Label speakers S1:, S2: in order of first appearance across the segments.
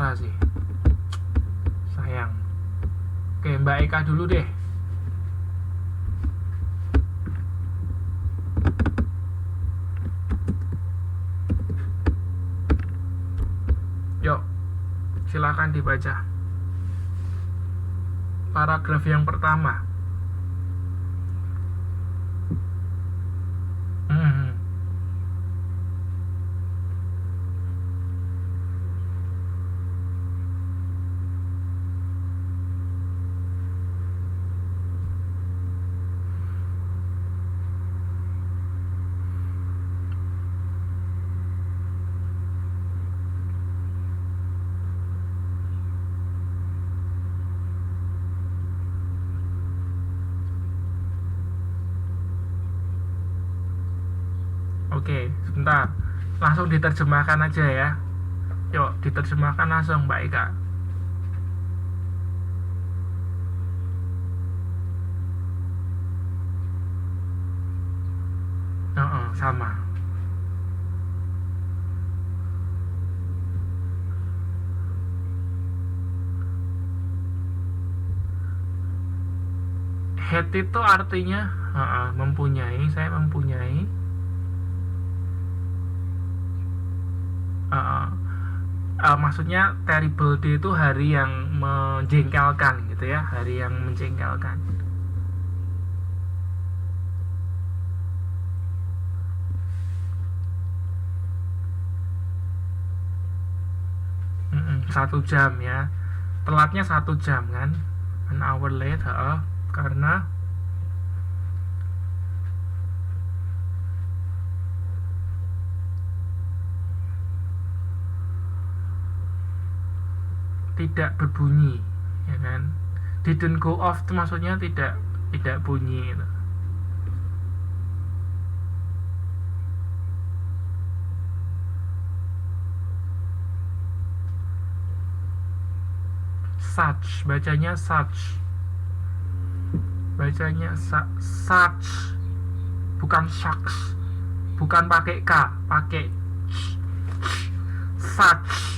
S1: bisa sih, sayang. Oke, Mbak Eka dulu deh. Yuk, silakan dibaca paragraf yang pertama. Hmm. Oke, sebentar. Langsung diterjemahkan aja ya. Yuk, diterjemahkan langsung Mbak Eka. Sama. Head itu artinya mempunyai, saya mempunyai. Maksudnya terrible day itu hari yang menjengkelkan gitu ya, hari yang menjengkelkan. Satu jam ya, telatnya 1 jam kan, an hour late, karena tidak berbunyi, ya kan? Didn't go off itu maksudnya tidak bunyi gitu. Such, bacanya such, such, bukan sucks, bukan pakai k, pakai such.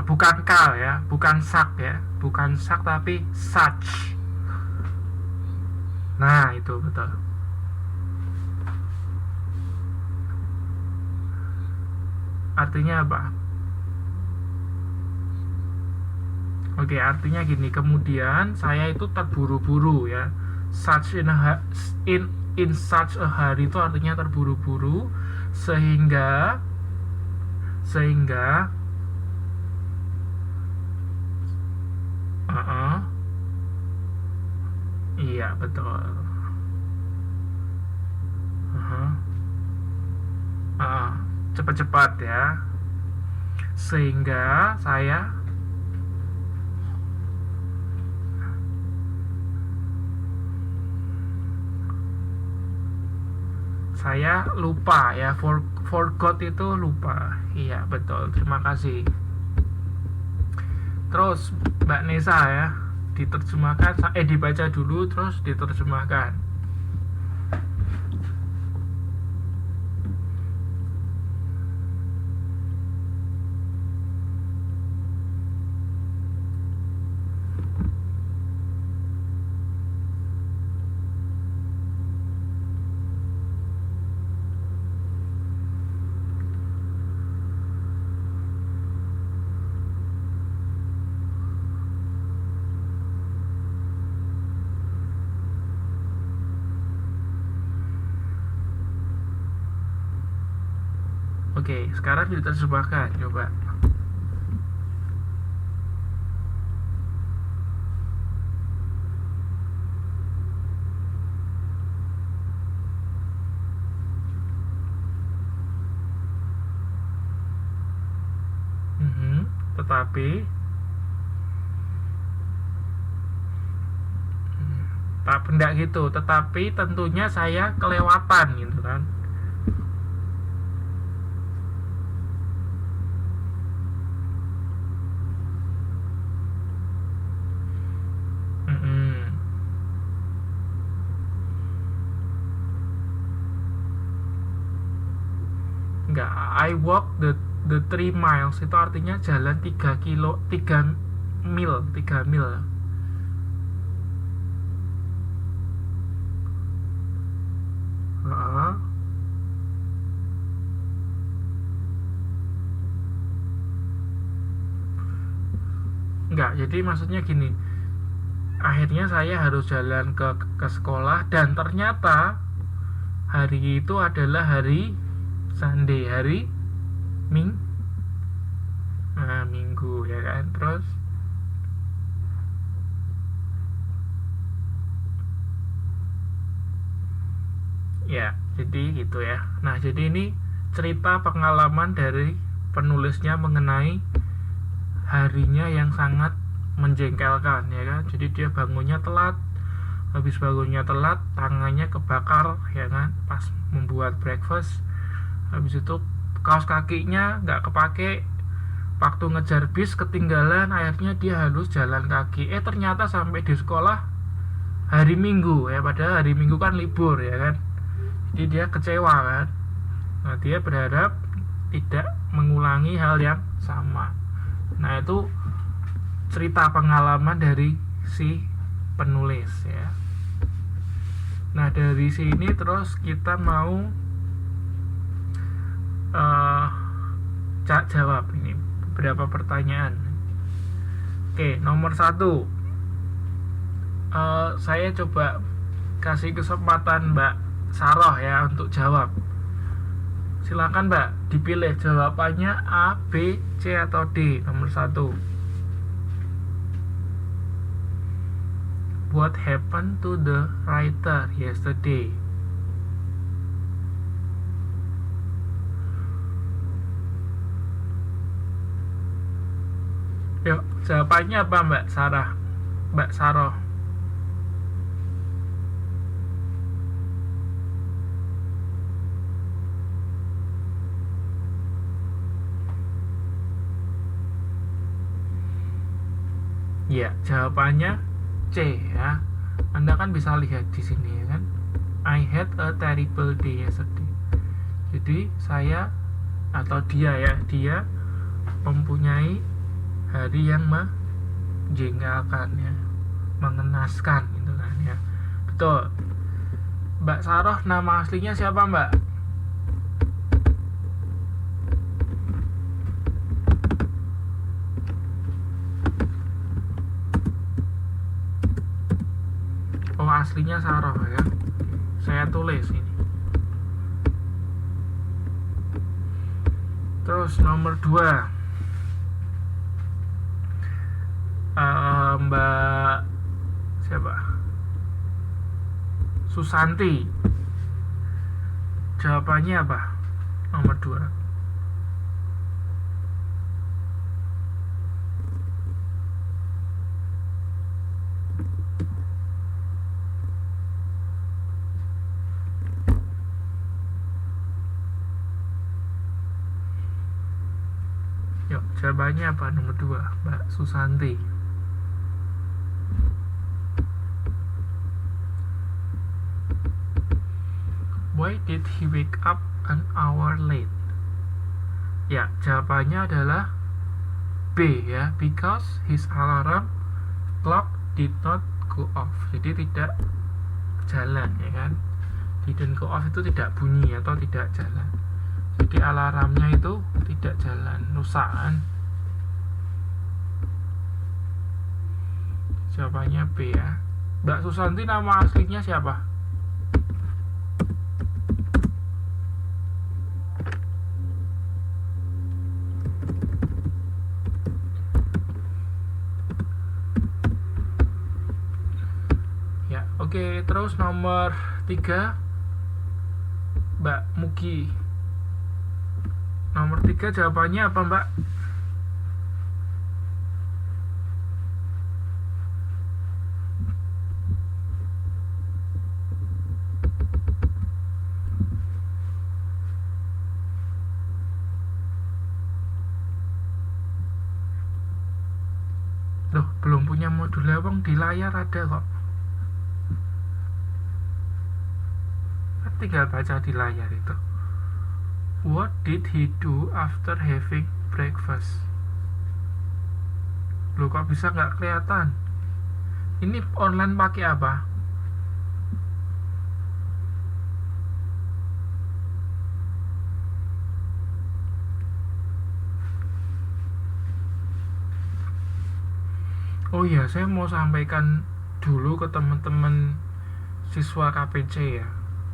S1: Bukan k ya, bukan sak ya, bukan sak tapi such. Nah itu betul. Artinya apa? Oke, artinya gini, kemudian saya itu terburu-buru ya. Such in such a hari itu artinya terburu-buru, sehingga iya betul. Cepat-cepat ya, sehingga saya lupa ya. Forgot itu lupa. Iya betul, terima kasih. Terus Mbak Nesa ya, diterjemahkan, dibaca dulu terus diterjemahkan. Oke, sekarang diterjemahkan, coba. Tetapi tak benda gitu, tetapi tentunya saya kelewatan gitu kan. Enggak, I walk the The 3 miles itu artinya jalan 3 kilo 3 mil. Heeh. Enggak, jadi maksudnya gini, akhirnya saya harus jalan ke sekolah, dan ternyata hari itu adalah hari Sunday, hari Minggu ya kan. Terus ya, jadi gitu ya. Nah, jadi ini cerita pengalaman dari penulisnya mengenai harinya yang sangat menjengkelkan ya kan. Jadi dia bangunnya telat, habis bangunnya telat tangannya kebakar ya kan pas membuat breakfast. Habis itu kaos kakinya nggak kepake, waktu ngejar bis ketinggalan, akhirnya dia harus jalan kaki. Ternyata sampai di sekolah hari Minggu ya, padahal hari Minggu kan libur ya kan. Jadi dia kecewa kan. Nah, dia berharap tidak mengulangi hal yang sama. Nah, itu cerita pengalaman dari si penulis ya. Nah, dari sini terus kita mau jawab ini beberapa pertanyaan. Oke, nomor 1, saya coba kasih kesempatan Mbak Saroh ya untuk jawab. Silakan Mbak, dipilih jawabannya A, B, C atau D. Nomor 1. What happened to the writer yesterday? Yuk, jawabannya apa Mbak Sarah? Mbak Saroh. Ya, jawabannya C ya. Anda kan bisa lihat di sini ya kan. I had a terrible day yesterday. Jadi saya atau dia ya, dia mempunyai hari yang menjengkelkan ya, mengenaskan gitu kan ya. Betul. Mbak Saroh, nama aslinya siapa Mbak? Oh, aslinya Saroh ya. Saya tulis ini. Terus nomor 2, Mbak siapa? Susanti. Jawabannya apa? Nomor 2. Yuk, jawabannya apa? Nomor 2, Mbak Susanti. Why did he wake up an hour late? Ya, jawabannya adalah B ya, because his alarm clock did not go off. Jadi tidak jalan ya kan. Didn't go off itu tidak bunyi atau tidak jalan. Jadi alarmnya itu tidak jalan, rusak kan. Jawabannya B ya. Mbak Susanti nama aslinya siapa? Ya, oke. Terus nomor 3, Mbak Mugi. Nomor 3 jawabannya apa Mbak? Loh, belum punya modul leweng, di layar ada kok. Tinggal baca di layar itu. What did he do after having breakfast? Loh, kok bisa nggak kelihatan? Ini online pakai apa? Oh iya, saya mau sampaikan dulu ke teman-teman siswa KPC ya,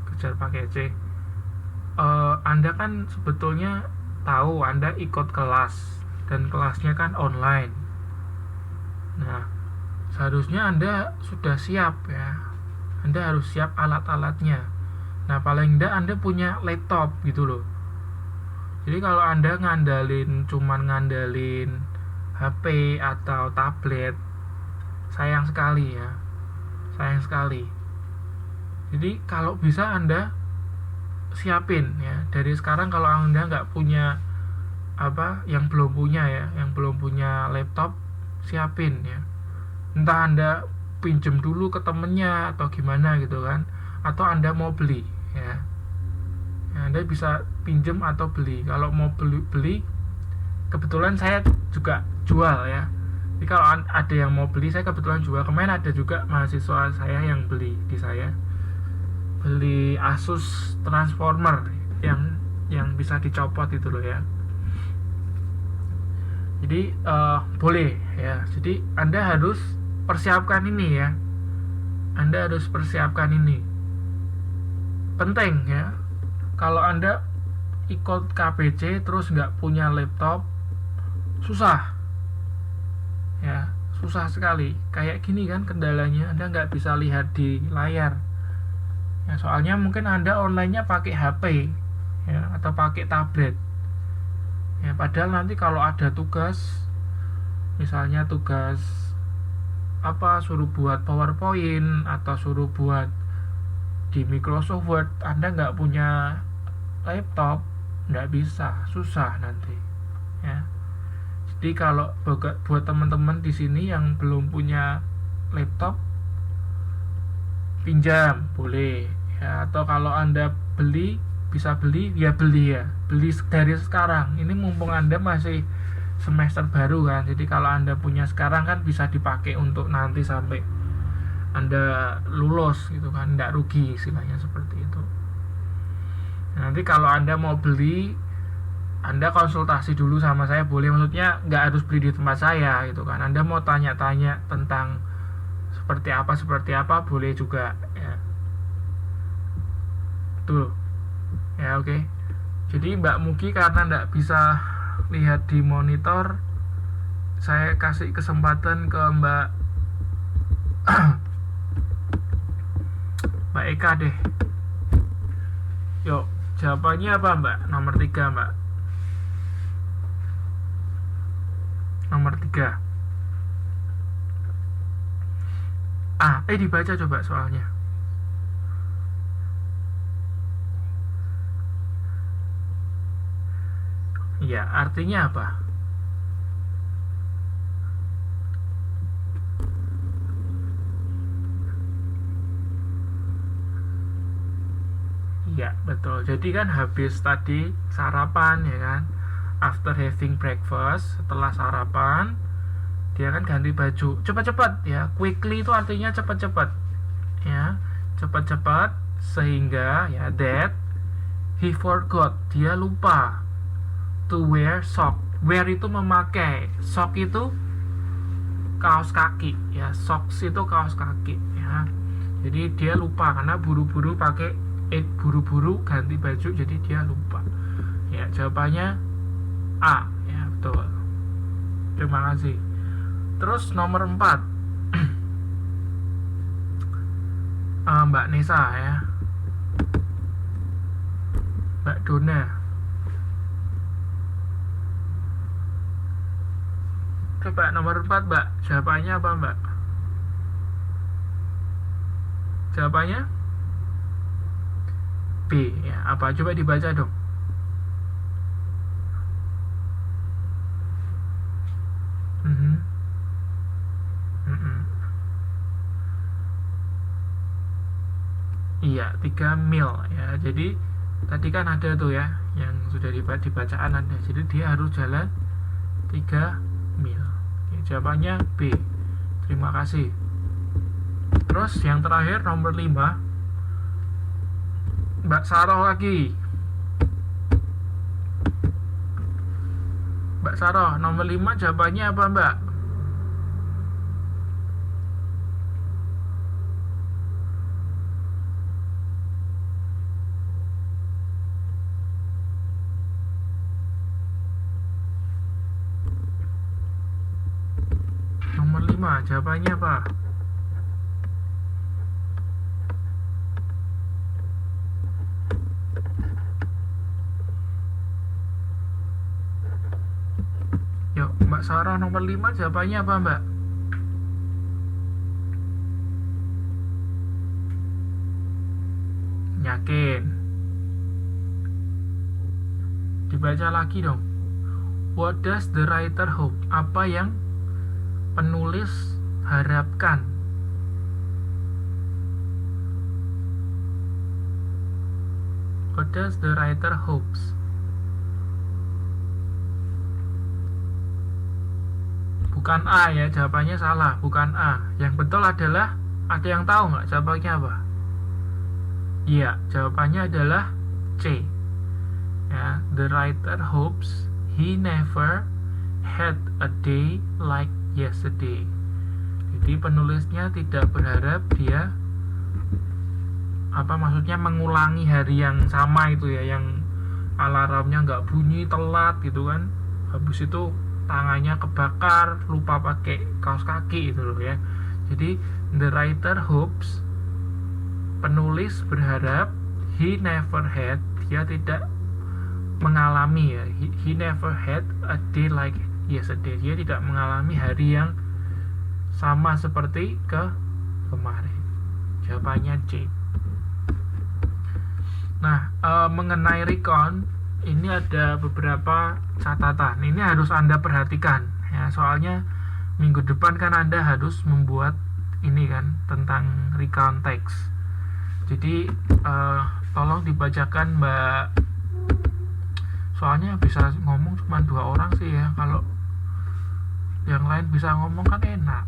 S1: kejar pakai C. Anda kan sebetulnya tahu Anda ikut kelas dan kelasnya kan online. Nah, seharusnya Anda sudah siap ya. Anda harus siap alat-alatnya. Nah, paling enggak Anda punya laptop gitu loh. Jadi kalau Anda cuman ngandalin HP atau tablet, sayang sekali ya. Sayang sekali. Jadi kalau bisa Anda siapin ya dari sekarang. Kalau Anda nggak punya yang belum punya laptop, siapin ya. Entah Anda pinjem dulu ke temennya atau gimana gitu kan, atau Anda mau beli ya. Anda bisa pinjem atau beli. Kalau mau beli, kebetulan saya juga jual ya. Jadi kalau ada yang mau beli, saya kebetulan jual. Kemarin ada juga mahasiswa saya yang beli di saya, beli Asus Transformer yang bisa dicopot itu loh ya. Jadi boleh ya. Jadi Anda harus persiapkan ini ya. Anda harus persiapkan ini. Penting ya. Kalau Anda ikut KPC terus nggak punya laptop, susah ya, susah sekali. Kayak gini kan kendalanya, Anda nggak bisa lihat di layar ya, soalnya mungkin Anda online-nya pakai HP ya, atau pakai tablet ya. Padahal nanti kalau ada tugas, misalnya tugas suruh buat PowerPoint atau suruh buat di Microsoft Word, Anda nggak punya laptop, nggak bisa, susah nanti ya. Jadi kalau buat teman-teman di sini yang belum punya laptop, pinjam boleh ya, atau kalau Anda bisa beli ya, beli dari sekarang. Ini mumpung Anda masih semester baru kan, jadi kalau Anda punya sekarang kan bisa dipakai untuk nanti sampai Anda lulus gitu kan, nggak rugi istilahnya seperti itu. Nanti kalau Anda mau beli, Anda konsultasi dulu sama saya boleh, maksudnya nggak harus beli di tempat saya gitu kan. Anda mau tanya-tanya tentang seperti apa boleh juga ya. Tuh ya, oke. Jadi Mbak Mugi karena nggak bisa lihat di monitor, saya kasih kesempatan ke Mbak Mbak Eka deh. Yuk, jawabannya apa Mbak? Nomor 3 Mbak. Nomor 3. Dibaca coba soalnya. Iya, artinya apa? Iya, betul. Jadi kan habis tadi sarapan ya kan. After having breakfast, setelah sarapan, dia kan ganti baju. Cepat-cepat ya. Quickly itu artinya cepat-cepat. Ya, cepat-cepat sehingga ya that he forgot, dia lupa to wear sock. Wear itu memakai, sock itu kaos kaki ya, socks itu kaos kaki ya. Jadi dia lupa karena buru-buru buru-buru ganti baju, jadi dia lupa ya. Jawabannya A ya, betul. Terima kasih. Terus nomor 4 Mbak Nesa ya, Mbak Dona. Coba nomor 4 Mbak, jawabannya apa Mbak? Jawabannya B ya. Apa? Coba dibaca dong. Iya, 3 mil ya. Jadi tadi kan ada tuh ya yang sudah dibacaan Anda. Jadi dia harus jalan 3 mil. Oke, jawabannya B. Terima kasih. Terus yang terakhir nomor 5, Mbak Saroh lagi. Mbak Saroh, nomor 5 jawabannya apa, Mbak? Nomor 5 jawabannya apa? Yuk, Mbak Sarah nomor 5 jawabannya apa, Mbak? Yakin? Dibaca lagi dong. What does the writer hope? Apa yang penulis harapkan? What does the writer hopes? Bukan A ya, jawabannya salah, bukan A. Yang betul adalah, ada yang tahu nggak jawabannya apa? Iya, jawabannya adalah C. Ya, the writer hopes he never had a day like yesterday. Jadi penulisnya tidak berharap dia maksudnya mengulangi hari yang sama itu ya, yang alarmnya nggak bunyi, telat gitu kan, habis itu tangannya kebakar, lupa pakai kaos kaki itu loh ya. Jadi the writer hopes, penulis berharap, he never had, dia tidak mengalami ya, he never had a day like yesterday, dia tidak mengalami hari yang sama seperti kemarin. Jawabannya C. Nah, mengenai recount ini ada beberapa catatan. Ini harus Anda perhatikan ya, soalnya minggu depan kan Anda harus membuat ini kan tentang recount text. Jadi tolong dibacakan, Mbak. Soalnya bisa ngomong cuma 2 orang sih ya. Kalau yang lain bisa ngomong kan enak.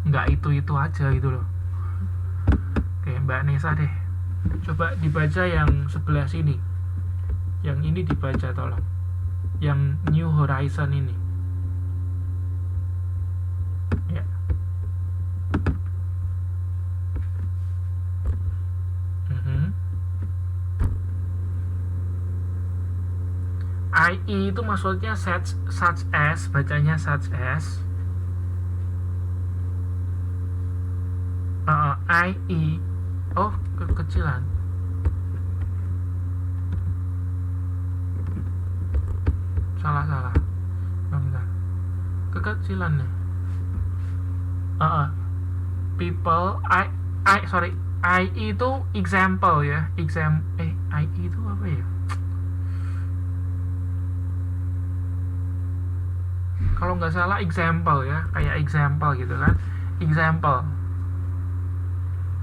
S1: Nggak itu aja gitu loh. Oke, Mbak Nesa deh. Coba dibaca yang sebelah sini. Yang ini dibaca tolong. Yang New Horizon ini. Ya. IE itu maksudnya such as, bacanya such as. IE. Oh, kekecilan. Salah. Bentar. Kekecilan nih. People, IE itu example ya. IE itu apa ya? Kalau nggak salah example ya, kayak example gitu kan. Example.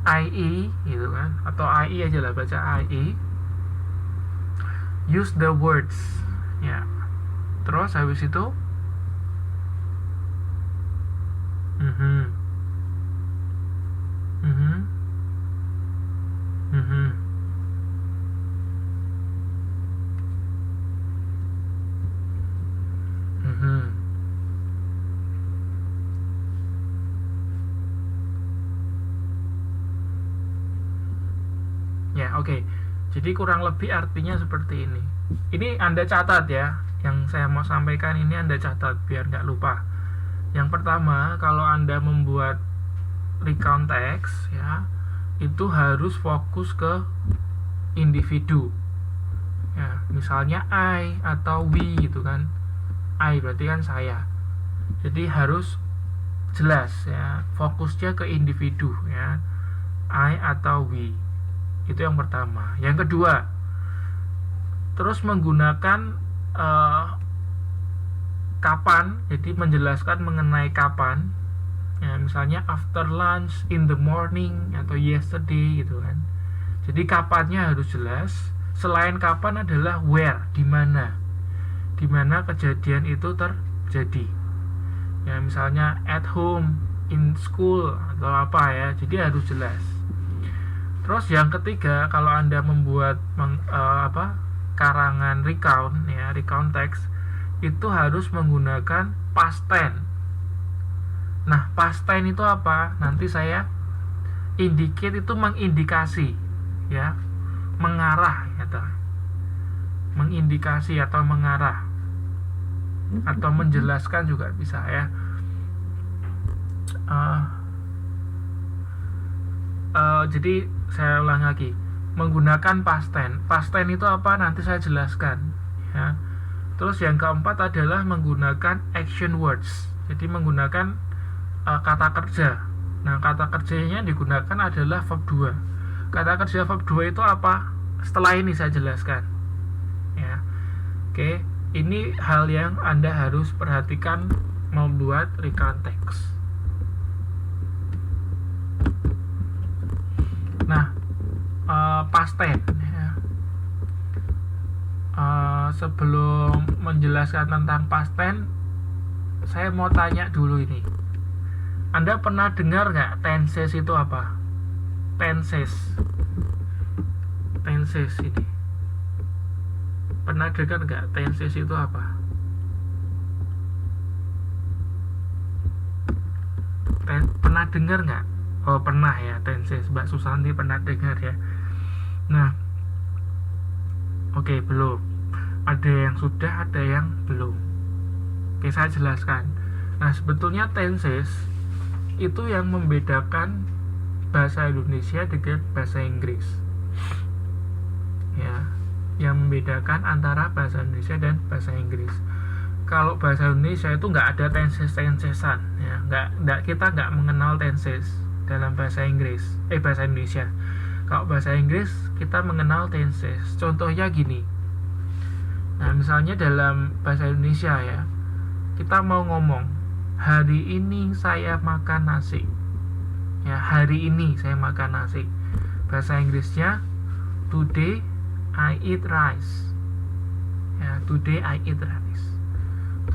S1: IE gitu kan, atau IE aja lah, baca IE. Use the words ya. Terus habis itu ya, oke. Jadi kurang lebih artinya seperti ini. Ini Anda catat ya, yang saya mau sampaikan ini Anda catat biar nggak lupa. Yang pertama, kalau Anda membuat recount text ya, itu harus fokus ke individu ya, misalnya I atau we gitu kan. I berarti kan saya, jadi harus jelas ya, fokusnya ke individu ya, I atau we. Itu yang pertama. Yang kedua, terus menggunakan kapan, jadi menjelaskan mengenai kapan ya, misalnya after lunch, in the morning, atau yesterday gitu kan. Jadi kapannya harus jelas Selain kapan adalah where, di mana kejadian itu terjadi. Ya, misalnya at home, in school, atau apa ya. Jadi harus jelas. Terus yang ketiga, kalau Anda membuat karangan recount ya, recount text, itu harus menggunakan past tense. Nah, past tense itu apa? Nanti saya indicate itu mengindikasi ya, mengarah gitu. Mengindikasi atau mengarah atau menjelaskan juga bisa ya. Jadi saya ulang lagi, menggunakan past tense. Past tense itu apa? Nanti saya jelaskan ya. Terus yang keempat adalah menggunakan action words. Jadi menggunakan kata kerja. Nah, kata kerjanya digunakan adalah verb 2. Kata kerja verb 2 itu apa? Setelah ini saya jelaskan ya. Oke, ini hal yang Anda harus perhatikan membuat recount text. Nah, past tense ya. Sebelum menjelaskan tentang past tense, saya mau tanya dulu ini. Anda pernah dengar nggak tenses itu apa? Tenses ini. Pernah dengar nggak tenses itu apa? Pernah dengar nggak? Oh, pernah ya, tenses. Mbak Susanti pernah dengar ya. Nah, oke, belum. Ada yang sudah, ada yang belum. Oke, saya jelaskan. Nah, sebetulnya tenses itu yang membedakan bahasa Indonesia dengan bahasa Inggris ya, yang membedakan antara bahasa Indonesia dan bahasa Inggris. Kalau bahasa Indonesia itu nggak ada tensesan ya, kita nggak mengenal tenses dalam bahasa Inggris, bahasa Indonesia. Kalau bahasa Inggris kita mengenal tenses. Contohnya gini. Nah, misalnya dalam bahasa Indonesia ya, kita mau ngomong hari ini saya makan nasi ya, hari ini saya makan nasi. Bahasa Inggrisnya today I eat rice ya, today I eat rice.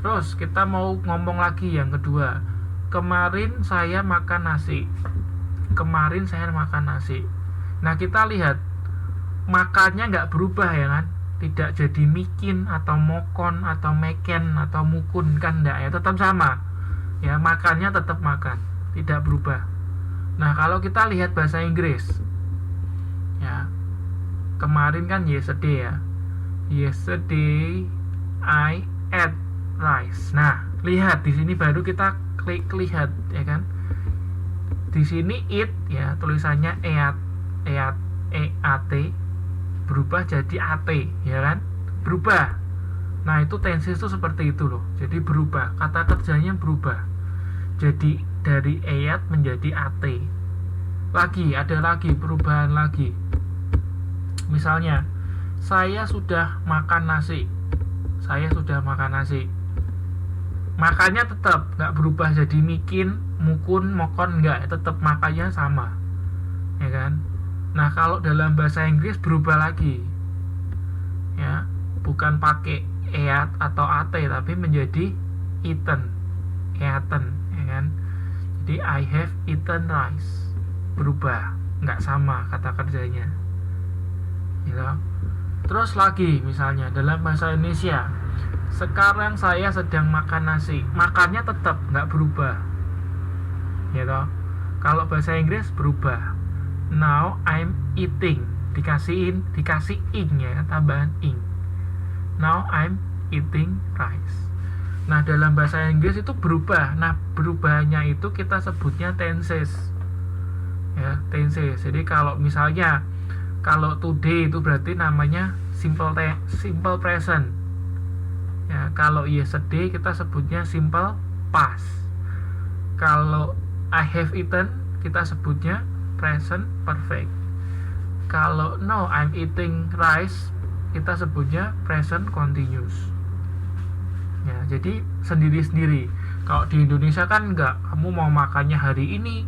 S1: Terus kita mau ngomong lagi yang kedua, kemarin saya makan nasi, kemarin saya makan nasi. Nah, kita lihat makannya nggak berubah ya kan, tidak jadi mikin atau mokon atau meken atau mukun kan, enggak ya, tetap sama ya, makannya tetap makan, tidak berubah. Nah, kalau kita lihat bahasa Inggris ya, kemarin kan yesterday ya, yesterday I ate rice. Nah, lihat di sini baru kita klik lihat ya kan, di sini eat ya, tulisannya eat berubah jadi at ya kan, berubah. Nah, itu tenses itu seperti itu loh. Jadi berubah, kata kerjanya berubah. Jadi dari ayat menjadi at. Lagi, ada lagi perubahan lagi. Misalnya, saya sudah makan nasi. Saya sudah makan nasi. Makannya tetap nggak berubah jadi mikin, mukun, mokon, nggak, tetap makannya sama. Ya kan? Nah, kalau dalam bahasa Inggris berubah lagi. Ya, bukan pakai eat atau at tapi menjadi eaten ya kan. Jadi I have eaten rice, berubah, nggak sama kata kerjanya gitu. Terus lagi misalnya dalam bahasa Indonesia, sekarang saya sedang makan nasi, makannya tetap nggak berubah gitu. Kalau bahasa Inggris berubah, now I'm eating, dikasih ing ya, tambahan ing. Now I'm eating rice. Nah, dalam bahasa Inggris itu berubah. Nah, perubahannya itu kita sebutnya tenses. Ya, tenses. Jadi kalau misalnya kalau today itu berarti namanya simple present. Ya, kalau yesterday kita sebutnya simple past. Kalau I have eaten kita sebutnya present perfect. Kalau now I'm eating rice kita sebutnya present continuous ya. Jadi sendiri-sendiri. Kalau di Indonesia kan enggak, kamu mau makannya hari ini,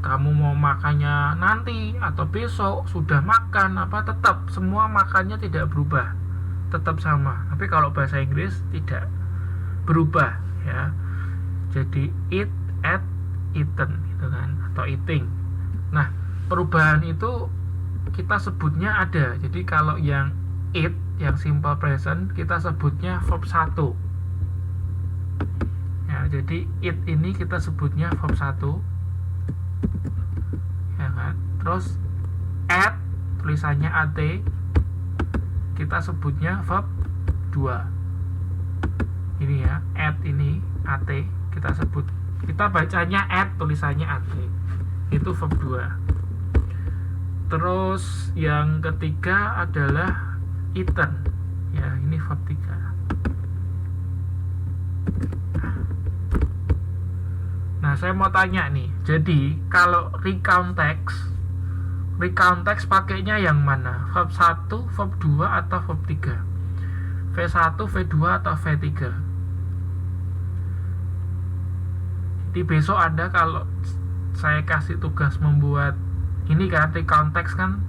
S1: kamu mau makannya nanti atau besok, sudah makan apa, tetap semua makannya tidak berubah, tetap sama. Tapi kalau bahasa Inggris tidak berubah ya, jadi eat, ate, eaten gitu kan, atau eating. Nah, perubahan itu kita sebutnya ada. Jadi kalau yang eat, yang simple present, kita sebutnya verb 1 ya. Jadi eat ini kita sebutnya verb 1 ya kan. Terus at, tulisannya at, kita sebutnya verb 2 ini ya. At ini at, kita bacanya at, tulisannya at, itu verb 2. Terus yang ketiga adalah eaten ya, ini verb 3. Nah, saya mau tanya nih, jadi kalau recount text pakainya yang mana? Verb 1, verb 2 atau verb 3? V1, V2 atau V3? Di besok ada, kalau saya kasih tugas membuat ini kan, recount text kan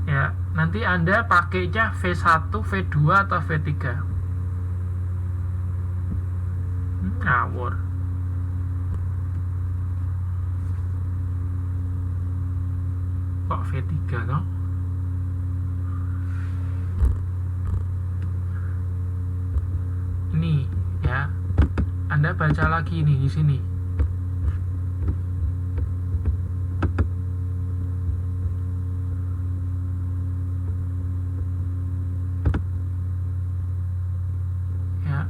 S1: ya, nanti Anda pakainya V1, V2 atau V3? Ngawur. Kok V3 toh? Ini ya, Anda baca lagi nih di sini. Ya,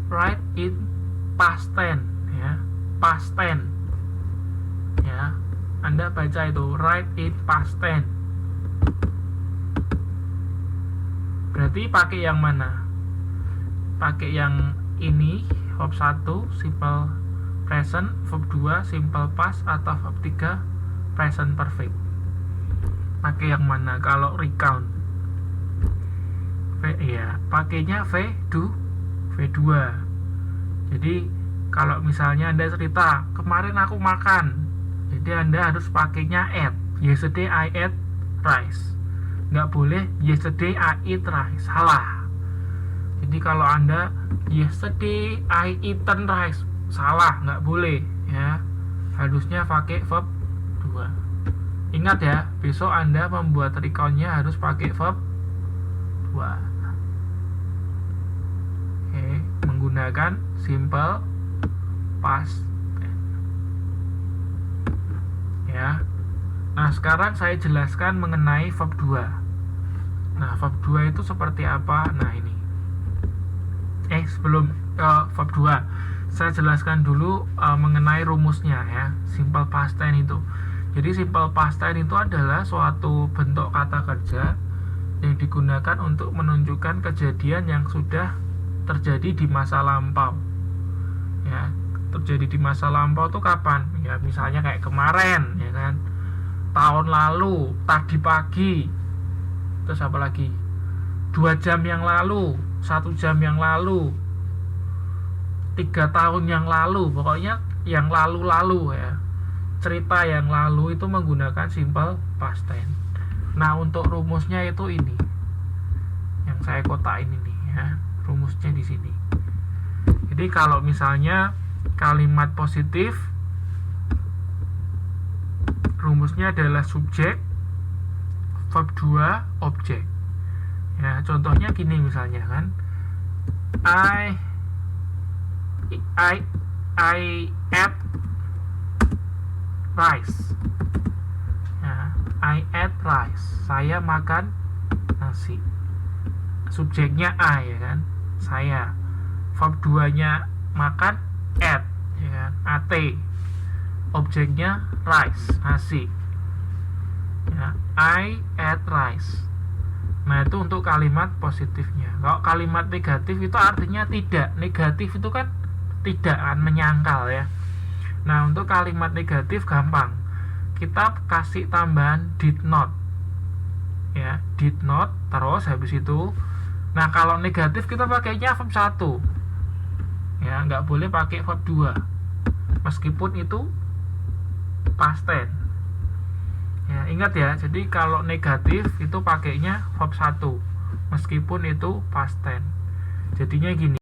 S1: write in past tense ya, past tense ya. Anda baca itu write in past tense. Berarti pakai yang mana? Pakai yang ini, verb 1 simple present, verb 2 simple past, atau verb 3 present perfect? Pakai yang mana kalau recount? Ya, pakainya V2. Jadi kalau misalnya Anda cerita, kemarin aku makan, jadi Anda harus pakainya ate. Yesterday I ate rice. Nggak boleh yesterday I eat rice, salah. Jadi kalau Anda yesterday I eaten rice, salah, nggak boleh ya. Harusnya pakai verb 2. Ingat ya, besok Anda membuat recountnya harus pakai verb 2. Oke, menggunakan simple past ya. Nah, sekarang saya jelaskan mengenai verb 2. Nah, verb 2 itu seperti apa? Nah, ini. Sebelum verb 2, saya jelaskan dulu mengenai rumusnya ya, simple past tense itu. Jadi simple past tense itu adalah suatu bentuk kata kerja yang digunakan untuk menunjukkan kejadian yang sudah terjadi di masa lampau. Ya, terjadi di masa lampau itu kapan? Ya, misalnya kayak kemarin, ya kan? Tahun lalu, tadi pagi. Terus apa lagi? 2 jam yang lalu, 1 jam yang lalu, 3 tahun yang lalu, pokoknya yang lalu-lalu ya. Cerita yang lalu itu menggunakan simple past tense. Nah, untuk rumusnya itu ini. Yang saya kotakin ini ya. Rumusnya di sini. Jadi kalau misalnya kalimat positif, rumusnya adalah subjek, verb 2, objek. Ya, contohnya gini misalnya kan, I ate rice. Ya, I ate rice. Saya makan nasi. Subjeknya I ya kan, saya. Verb 2-nya makan, ate ya kan, ate. Objeknya rice, nasi ya, I ate rice. Nah, itu untuk kalimat positifnya. Kalau kalimat negatif itu artinya tidak. Negatif itu kan tidak kan, menyangkal ya. Nah, untuk kalimat negatif gampang, kita kasih tambahan did not ya, did not, terus habis itu. Nah, kalau negatif kita pakainya verb 1 ya, nggak boleh pakai verb 2. Meskipun itu past tense. Ya, ingat ya, jadi kalau negatif itu pakainya verb 1 meskipun itu past tense. Jadinya gini,